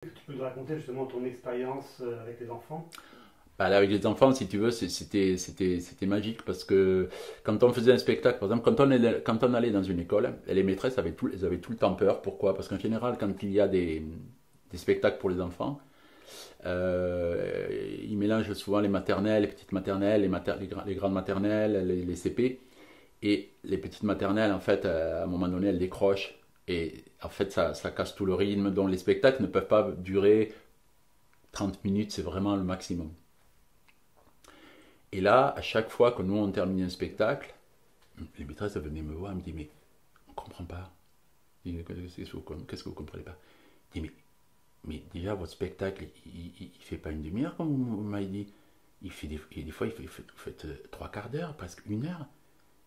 Tu peux nous raconter justement ton expérience avec les enfants? Bah, là, avec les enfants, si tu veux, c'était magique parce que quand on faisait un spectacle, par exemple, quand on allait dans une école, les maîtresses elles avaient tout le temps peur. Pourquoi? Parce qu'en général, quand il y a des spectacles pour les enfants, ils mélangent souvent les maternelles, les petites maternelles, les grandes maternelles, les CP. Et les petites maternelles, en fait, à un moment donné, elles décrochent. Et en fait, ça casse tout le rythme. Donc les spectacles ne peuvent pas durer 30 minutes, c'est vraiment le maximum. Et là, à chaque fois que nous on terminait un spectacle, les maîtresses venaient me voir et me disaient: mais on ne comprend pas. Je dis: qu'est-ce que vous ne comprenez pas? Je dis: mais déjà votre spectacle, il fait pas une demi-heure comme vous m'avez dit. Il fait des fois, vous faites trois quarts d'heure, presque une heure.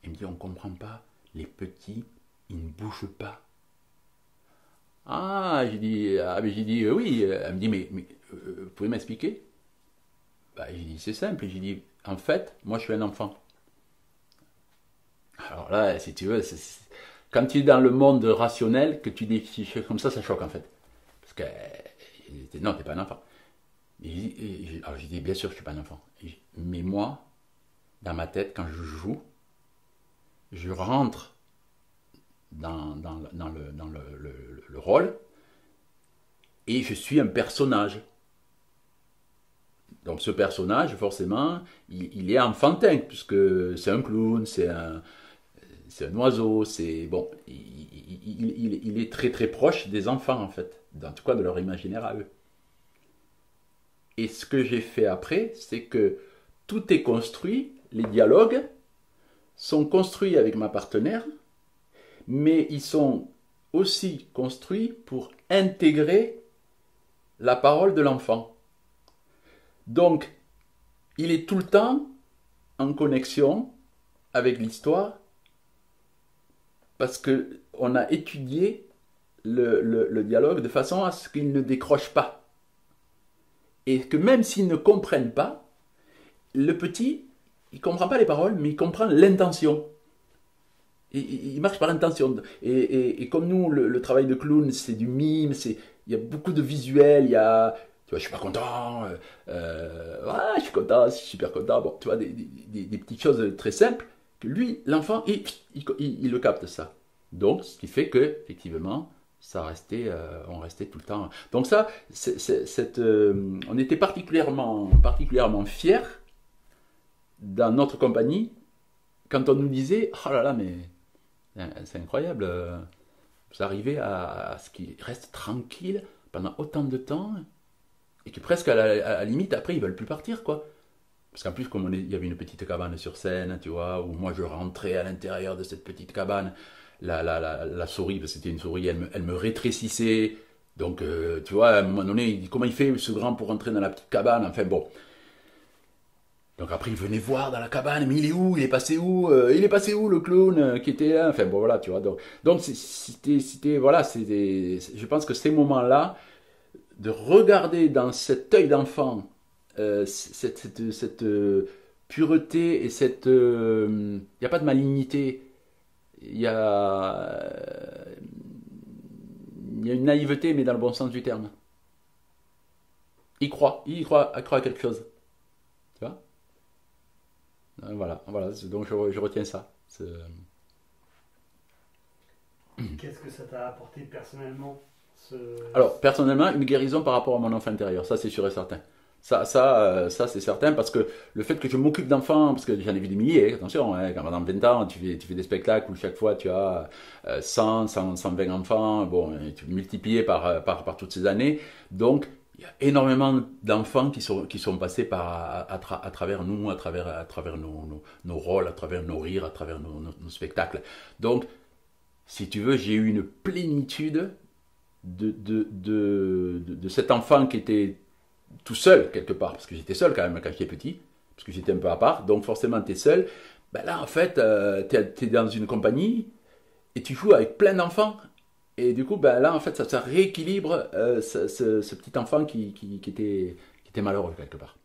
Elle me dit: on ne comprend pas. Les petits, ils ne bougent pas. J'ai dit oui. Elle me dit: mais vous pouvez m'expliquer? Bah, j'ai dit: c'est simple. J'ai dit: en fait, moi je suis un enfant. Alors là, si tu veux, quand tu es dans le monde rationnel, que tu dis des choses comme ça choque en fait. Parce que, non, t'es pas un enfant. Alors j'ai dit: bien sûr, je suis pas un enfant. Mais moi, dans ma tête, quand je joue, je rentre dans le rôle et je suis un personnage. Donc ce personnage, forcément, il est enfantin, puisque c'est un clown, c'est un oiseau, c'est bon, il est très très proche des enfants en fait, en tout cas de leur imaginaire à eux. Et ce que j'ai fait après, c'est que tout est construit, les dialogues sont construits avec ma partenaire, mais ils sont aussi construits pour intégrer la parole de l'enfant. Donc, il est tout le temps en connexion avec l'histoire parce qu'on a étudié le dialogue de façon à ce qu'il ne décroche pas. Et que même s'ils ne comprennent pas, le petit, il ne comprend pas les paroles, mais il comprend l'intention. Il marche par intention. Et comme nous, le travail de clown, c'est du mime, il y a beaucoup de visuels, il y a, tu vois, je suis pas content, ouais, je suis content, je suis super content. Bon, tu vois, des petites choses très simples que lui, l'enfant, il le capte ça. Donc, ce qui fait que, effectivement, on restait tout le temps. Donc ça, on était particulièrement fiers dans notre compagnie quand on nous disait: oh là là, mais c'est incroyable, vous arrivez à ce qu'il reste tranquille pendant autant de temps et que presque à la limite après ils veulent plus partir quoi. Parce qu'en plus comme il y avait une petite cabane sur scène, tu vois, où moi je rentrais à l'intérieur de cette petite cabane, la souris, parce que c'était une souris, elle me rétrécissait. Donc tu vois, à un moment donné, il dit: comment il fait ce grand pour rentrer dans la petite cabane? Enfin bon. Donc après, il venait voir dans la cabane: mais il est où? Il est passé où? Il est passé où le clown qui était là? Enfin bon, voilà, tu vois. Donc voilà, je pense que ces moments-là, de regarder dans cet œil d'enfant cette pureté et il n'y a pas de malignité, il y il y a une naïveté, mais dans le bon sens du terme. Il croit à quelque chose, tu vois. Voilà, donc je retiens ça. Qu'est-ce que ça t'a apporté personnellement ce... Alors, personnellement, une guérison par rapport à mon enfant intérieur, ça c'est sûr et certain. Ça c'est certain parce que le fait que je m'occupe d'enfants, parce que j'en ai vu des milliers, attention, hein, quand pendant 20 ans, tu fais des spectacles où chaque fois tu as 120 enfants, bon, et tu multiplies par toutes ces années, donc il y a énormément d'enfants qui sont passés à travers nous, à travers nos rôles, à travers nos rires, à travers nos spectacles. Donc, si tu veux, j'ai eu une plénitude de cet enfant qui était tout seul quelque part, parce que j'étais seul quand même quand j'étais petit, parce que j'étais un peu à part, donc forcément tu es seul. Ben là en fait, tu es dans une compagnie et tu joues avec plein d'enfants. Et du coup, ben là en fait, ça rééquilibre ce petit enfant qui était malheureux quelque part.